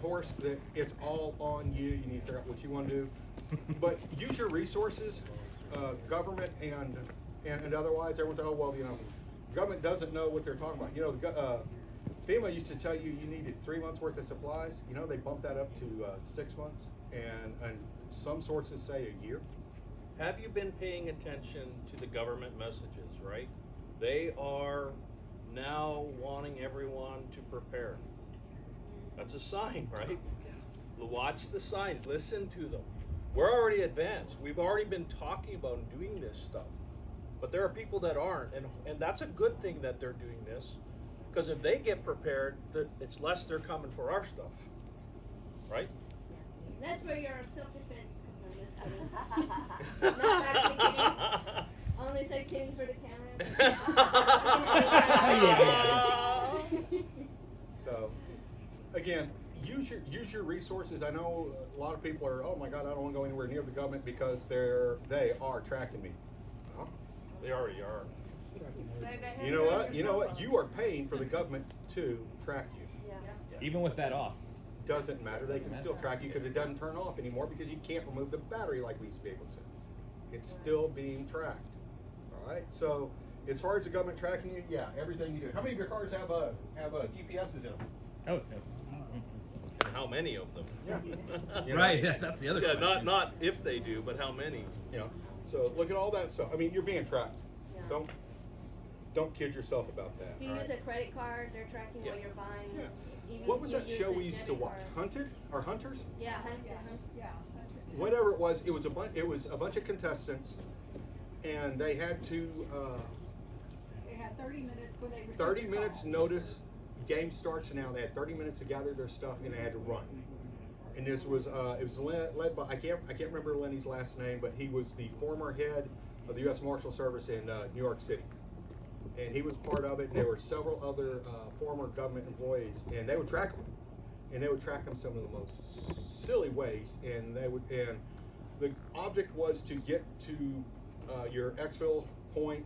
horse that it's all on you. You need to figure out what you want to do. But use your resources, government and otherwise. Everyone's like, oh, well, government doesn't know what they're talking about. FEMA used to tell you needed 3 months worth of supplies. They bumped that up to 6 months, and some sources say a year. Have you been paying attention to the government messages, right? They are now wanting everyone to prepare. That's a sign, right? Watch the signs, listen to them. We're already advanced. We've already been talking about and doing this stuff. But there are people that aren't, and that's a good thing that they're doing this, because if they get prepared, it's less they're coming for our stuff, right? That's where your self-defense comes from. Just kidding. Not actually kidding. Only say kidding for the camera. So, again, use your resources. I know a lot of people are, oh my God, I don't want to go anywhere near the government because they are tracking me. Well, They already are. you know what? You know what? You are paying for the government to track you. Even with that off. Doesn't matter. They can still track you because it doesn't turn off anymore because you can't remove the battery like we used to be able to. It's still being tracked. All right. So as far as the government tracking you, yeah, everything you do. How many of your cars have GPSs in them? Oh, And how many of them? Yeah. right. Yeah, that's the other Yeah, question. not if they do, but how many? So look at all that stuff. I mean, you're being tracked. Yeah. Don't kid yourself about that. If you all use right? a credit card, they're tracking what you're buying. Yeah. Even What was if that you show use we a used to debit watch? card. Hunted or Hunters? Yeah, Whatever it was a bunch of contestants, and they had to They had 30 minutes when they received 30 the minutes call. notice. Game starts now. They had 30 minutes to gather their stuff, and they had to run. And this was it was led by I can't remember Lenny's last name, but he was the former head of the U.S. Marshal Service in New York City, and he was part of it. And there were several other former government employees, and they would track them, and they would track them some of the most silly ways. And the object was to get to your exfil point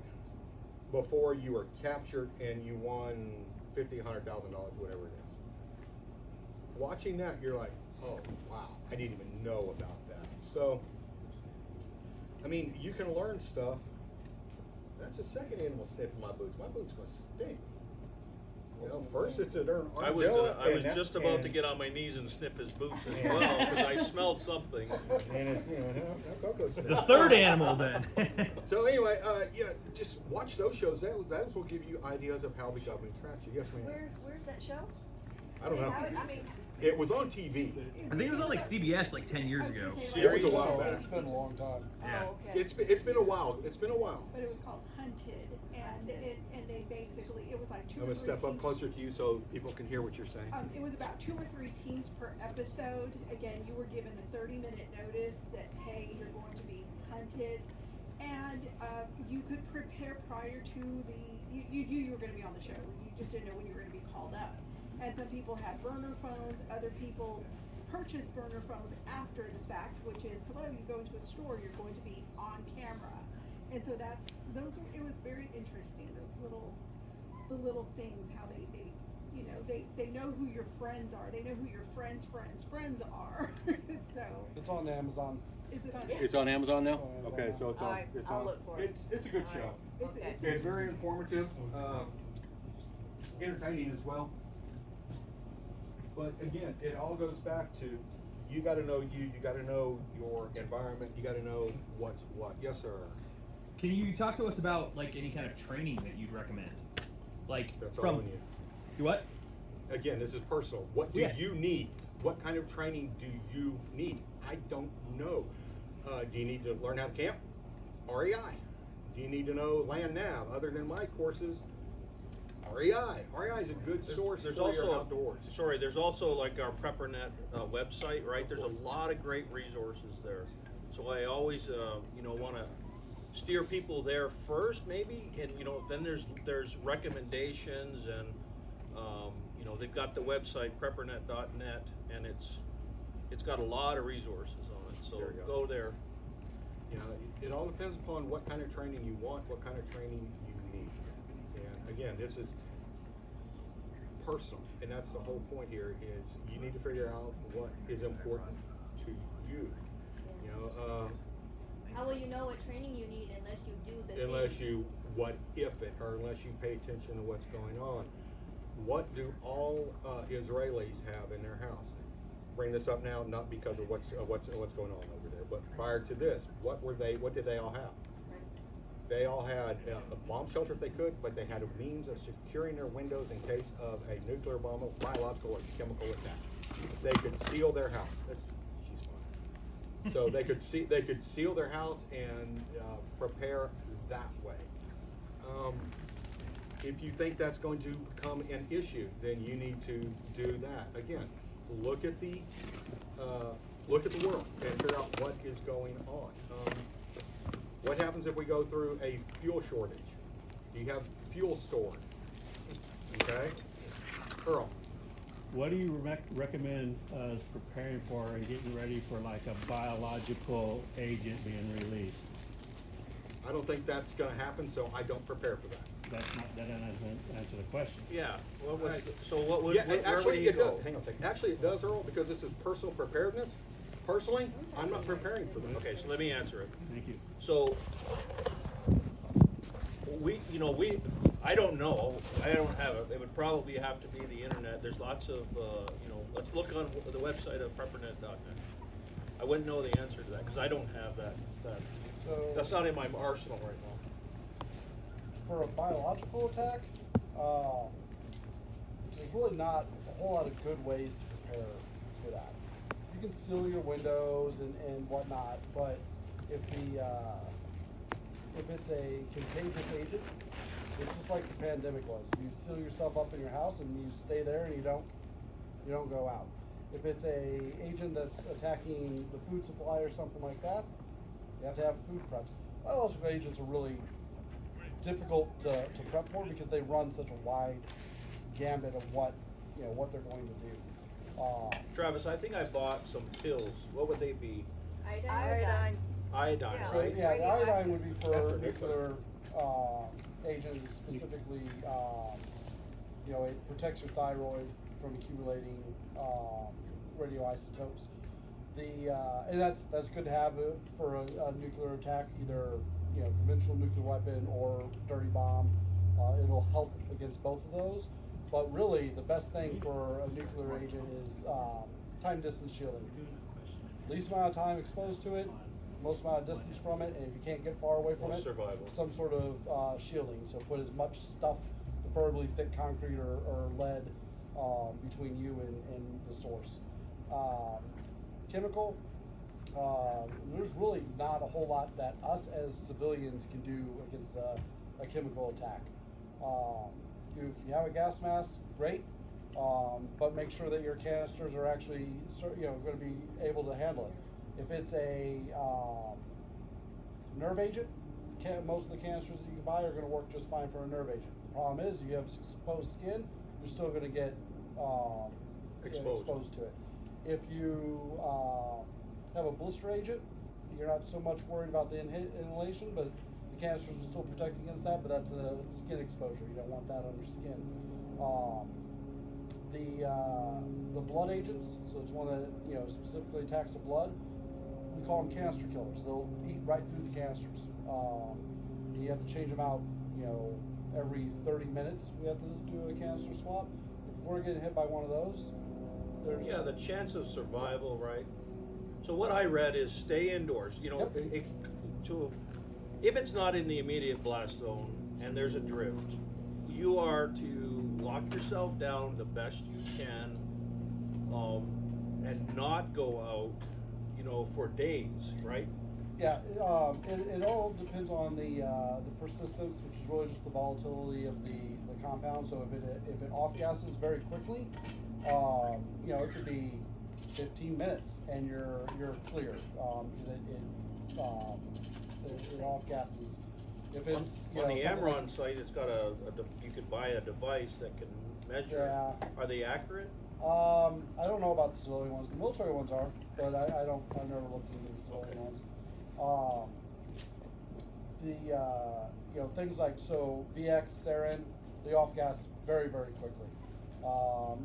before you were captured and you won $50,000, $100,000, whatever it is. Watching that, you're like, oh wow, I didn't even know about that. So, I mean, you can learn stuff. That's the second animal sniffing my boots. My boots must stink. First it's a darn I was armadillo. just about to get on my knees and sniff his boots as well because I smelled something. And it, cocoa sniff. The third animal then. So anyway, just watch those shows. Those will give you ideas of how the government tracks you. Yes, ma'am. Where's that show? I don't know. I mean, It was on TV. I think it was on like CBS like 10 years ago. It was a while back. It's been a long time. Yeah. oh, okay. It's been a while. It's been a while. But it was called Hunted, and they basically, it was like I'm 2 or gonna 3 step up teams. closer to you so people can hear what you're saying. It was about 2 or 3 teams per episode. Again, you were given a 30-minute notice that, hey, you're going to be hunted. And you could prepare prior to you knew you were going to be on the show. You just didn't know when you were going to be called up. And some people had burner phones. Other people purchased burner phones after the fact, which is, hello, you go into a store, you're going to be on camera. And so it was very interesting, the little things, how they know who your friends are. They know who your friends' are. So. It's on Amazon. Is it on? It's on Amazon now? Oh, Okay, so it's on. Alright, It's I'll on. look for it. It's a good show. Okay. It's very informative, entertaining as well. But again, it all goes back to you got to know you got to know your environment, you got to know what's what. Yes, sir. Can you talk to us about like any kind of training that you'd recommend? Like That's from all we need. do what? Again, this is personal. What do Yeah. you need? What kind of training do you need? I don't know. Do you need to learn how to camp? REI. Do you need to know land nav? Other than my courses, REI. REI is a good source There's for your also outdoors. there's also like our Preparedness website, right? There's a lot of great resources there. So I always want to steer people there first, maybe, and then there's recommendations, and they've got the website preppernet.net, and it's got a lot of resources on it. So There you go. go there. It all depends upon what kind of training you want, what kind of training you need. And again, this is personal, and that's the whole point here. Is you need to figure out what is important to you. You know, How will you know what training you need unless you do the unless things? you what if it, or unless you pay attention to what's going on. What do all Israelis have in their house? Bring this up now, not because of what's going on over there, but prior to this, what did they all have? They all had a bomb shelter if they could, but they had a means of securing their windows in case of a nuclear bomb, biological, or chemical attack. They could seal their house. She's fine. So they could seal their house and prepare that way. If you think that's going to become an issue, then you need to do that. Again, look at the world and figure out what is going on. What happens if we go through a fuel shortage? Do you have fuel stored? Okay, Earl. What do you recommend us preparing for and getting ready for like a biological agent being released? I don't think that's going to happen, so I don't prepare for that. That doesn't answer the question. Yeah, what was, Right. so what would, Yeah, where would actually he it go? does. Hang on a second. Actually, it does, Earl, because this is personal preparedness. Personally, I'm not preparing for this. Okay, so let me answer it. Thank you. So, I don't know, I don't have it, it would probably have to be the internet, there's lots of, let's look on the website of preppernet.net. I wouldn't know the answer to that, because I don't have that's So not in my arsenal right now. for a biological attack, there's really not a whole lot of good ways to prepare for that. You can seal your windows and whatnot, but if it's a contagious agent, it's just like the pandemic was. You seal yourself up in your house and you stay there and you don't go out. If it's a agent that's attacking the food supply or something like that, you have to have food preps. Biological agents are really difficult to prep for because they run such a wide gambit of what they're going to do. Travis, I think I bought some pills, what would they be? Iodine. Iodine, Yeah. So right? yeah, the iodine would be That's for for nuclear agents, specifically. It protects your thyroid from accumulating radioisotopes. And that's good to have for a nuclear attack, either conventional nuclear weapon or dirty bomb. It'll help against both of those. But really, the best thing for a nuclear agent is time distance shielding. Least amount of time exposed to it, most amount of distance from it, and if you can't get far away from Or it, survival. some sort of shielding. So put as much stuff, preferably thick concrete or lead, between you and the source. Chemical, there's really not a whole lot that us as civilians can do against a chemical attack. If you have a gas mask, great, but make sure that your canisters are actually going to be able to handle it. If it's a nerve agent, most of the canisters that you can buy are going to work just fine for a nerve agent. The problem is, you have exposed skin, you're still going to get exposed to it. If you have a blister agent, you're not so much worried about the inhalation, but the canisters will still protect against that, but that's a skin exposure. You don't want that on your skin. The blood agents, so it's one that specifically attacks the blood. We call them canister killers. They'll eat right through the canisters. You have to change them out, every 30 minutes. We have to do a canister swap. If we're getting hit by one of those, Yeah, the chance of survival, right? So what I read is stay indoors, Yep. if it's not in the immediate blast zone and there's a drift, you are to lock yourself down the best you can, and not go out, for days, right? Yeah, it all depends on the persistence, which is really just the volatility of the compound. So if it off gases very quickly, it could be 15 minutes and you're clear, because it off gases. If it's On the something Amron site, it's got you could buy a device that can measure. Yeah. Are they accurate? I don't know about the civilian ones. The military ones are, but I've never looked into the civilian ones. Things like VX, sarin, they off gas very, very quickly.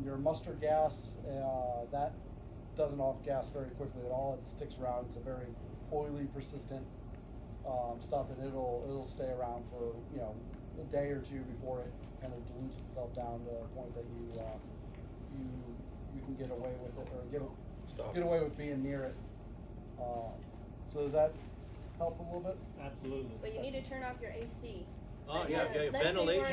Your mustard gas, that doesn't off gas very quickly at all. It sticks around. It's a very oily, persistent stuff, and it'll stay around for a day or two before it kind of dilutes itself down to the point that you can get away with it or Stop. get away with being near it. So does that help a little bit? Absolutely. But you need to turn off your AC. Oh, Because yeah, let's say ventilation.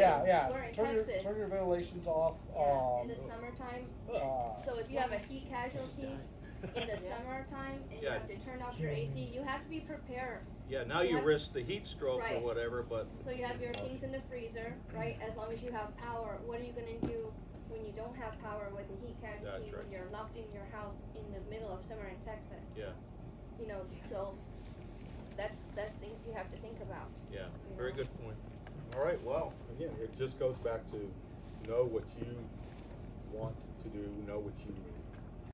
we're in Turn Texas. your ventilations off. Yeah, in the summertime. Oh. So if you have a heat casualty in the summertime and you Yeah. have to turn off your AC, you have to be prepared. Yeah, now you have- risk the heat stroke or Right. whatever, but So you have your things in the freezer, right? As long as you have power. What are you gonna do when you don't have power with a heat casualty That's right. when you're locked in your house in the middle of summer in Texas? yeah, So that's things you have to think about. yeah, very good point. All right, well, Again, it just goes back to know what you want to do, know what you